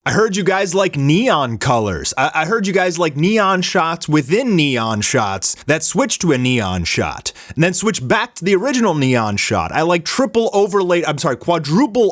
I heard you guys like neon colors. I heard you guys like neon shots within neon shots that switch to a neon shot and then switch back to the original neon shot. I like quadruple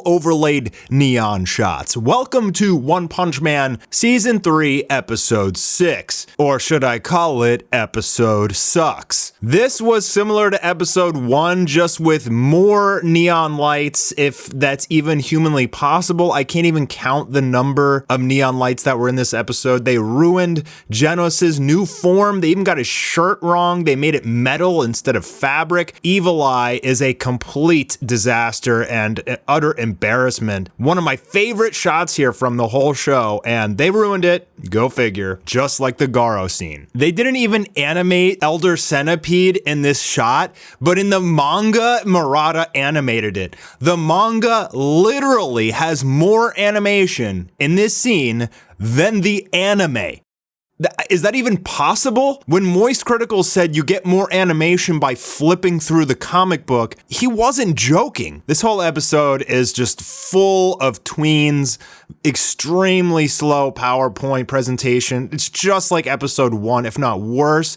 overlaid neon shots. Welcome to One Punch Man Season 3, Episode 6. Or should I call it Episode Sucks? This was similar to Episode 1, just with more neon lights, if that's even humanly possible. I can't even count the number of neon lights that were in this episode. They ruined Genos's new form. They even got his shirt wrong. They made it metal instead of fabric. Evil Eye is a complete disaster and an utter embarrassment. One of my favorite shots here from the whole show, and they ruined it. Go figure. Just like the Garo scene. They didn't even animate Elder Centipede in this shot, but in the manga, Murata animated it. The manga literally has more animation in this scene than the anime. Is that even possible? When Moist Critical said you get more animation by flipping through the comic book, he wasn't joking. This whole episode is just full of tweens, extremely slow PowerPoint presentation. It's just like episode 1, if not worse.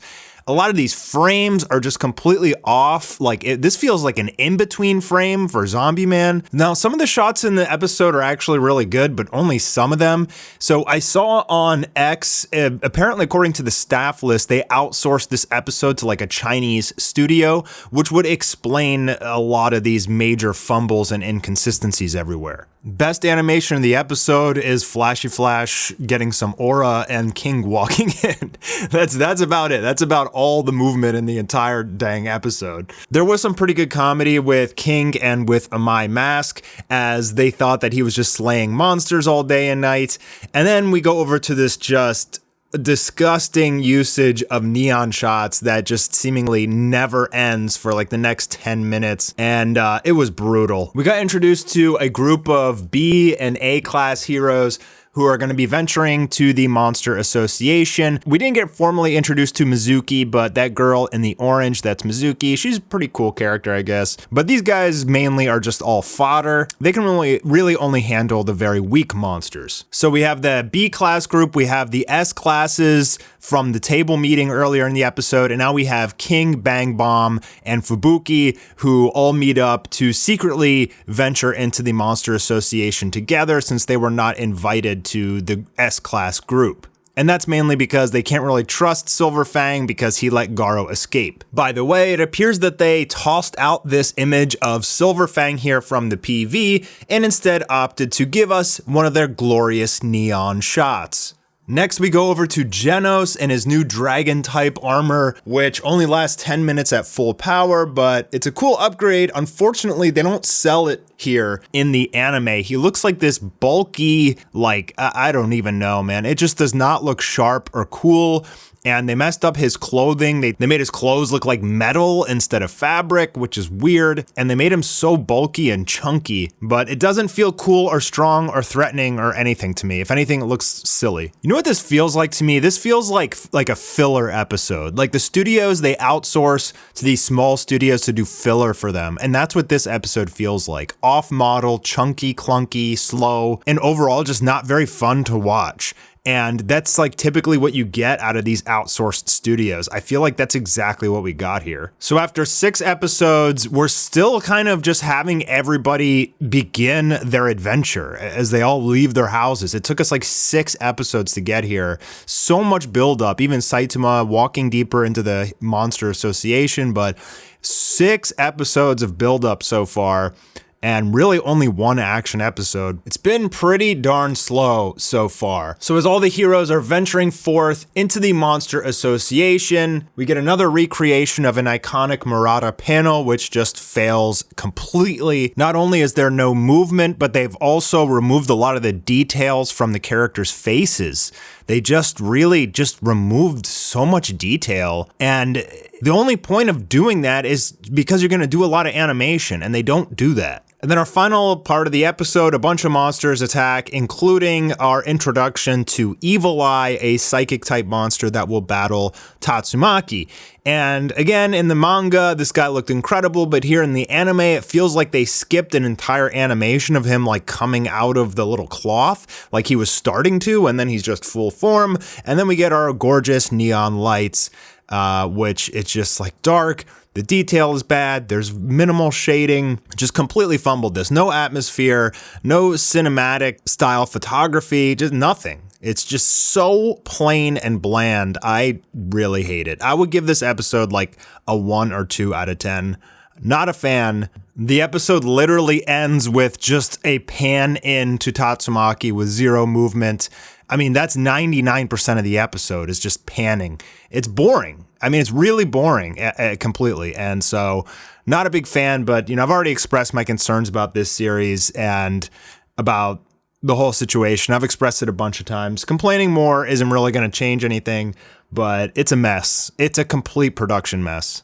A lot of these frames are just completely off. This feels like an in-between frame for Zombie Man. Now, some of the shots in the episode are actually really good, but only some of them. So I saw on X, apparently according to the staff list, they outsourced this episode to like a Chinese studio, which would explain a lot of these major fumbles and inconsistencies everywhere. Best animation in the episode is Flashy Flash getting some aura and King walking in. That's about it. That's about all the movement in the entire dang episode. There was some pretty good comedy with King and with Amai Mask, as they thought that he was just slaying monsters all day and night. And then we go over to this just disgusting usage of neon shots that just seemingly never ends for like the next 10 minutes, and it was brutal. We got introduced to a group of B and A class heroes who are going to be venturing to the Monster Association. We didn't get formally introduced to Mizuki, but that girl in the orange, that's Mizuki. She's a pretty cool character, I guess. But these guys mainly are just all fodder. They can really only handle the very weak monsters. So we have the B class group, we have the S classes from the table meeting earlier in the episode, and now we have King, Bang Bomb, and Fubuki, who all meet up to secretly venture into the Monster Association together, since they were not invited to the S-class group. And that's mainly because they can't really trust Silver Fang because he let Garo escape. By the way, it appears that they tossed out this image of Silver Fang here from the PV and instead opted to give us one of their glorious neon shots. Next, we go over to Genos and his new dragon-type armor, which only lasts 10 minutes at full power, but it's a cool upgrade. Unfortunately, they don't sell it here in the anime. He looks like this bulky, I don't even know, man. It just does not look sharp or cool. And they messed up his clothing. They made his clothes look like metal instead of fabric, which is weird. And they made him so bulky and chunky, but it doesn't feel cool or strong or threatening or anything to me. If anything, it looks silly. You know what this feels like to me? This feels like a filler episode. Like the studios, they outsource to these small studios to do filler for them. And that's what this episode feels like. Off-model, chunky, clunky, slow, and overall just not very fun to watch. And that's like typically what you get out of these outsourced studios. I feel like that's exactly what we got here. So after 6 episodes, we're still kind of just having everybody begin their adventure as they all leave their houses. It took us like 6 episodes to get here. So much buildup, even Saitama walking deeper into the Monster Association, but 6 episodes of buildup so far. And really only 1 action episode. It's been pretty darn slow so far. So as all the heroes are venturing forth into the Monster Association, we get another recreation of an iconic Murata panel, which just fails completely. Not only is there no movement, but they've also removed a lot of the details from the characters' faces. They just removed so much detail, and The only point of doing that is because you're going to do a lot of animation, and they don't do that. And then our final part of the episode, a bunch of monsters attack, including our introduction to Evil Eye, a psychic-type monster that will battle Tatsumaki. And again, in the manga, this guy looked incredible, but here in the anime, it feels like they skipped an entire animation of him like coming out of the little cloth, like he was starting to, and then he's just full form. And then we get our gorgeous neon lights, which it's just like dark. The detail is bad. There's minimal shading. Just completely fumbled this. No atmosphere, no cinematic style photography, just nothing. It's just so plain and bland. I really hate it. I would give this episode like a 1 or 2 out of 10. Not a fan. The episode literally ends with just a pan in to Tatsumaki with zero movement. I mean, that's 99% of the episode is just panning. It's boring. I mean, it's really boring completely. And so not a big fan, but, I've already expressed my concerns about this series and about the whole situation. I've expressed it a bunch of times. Complaining more isn't really going to change anything, but it's a mess. It's a complete production mess.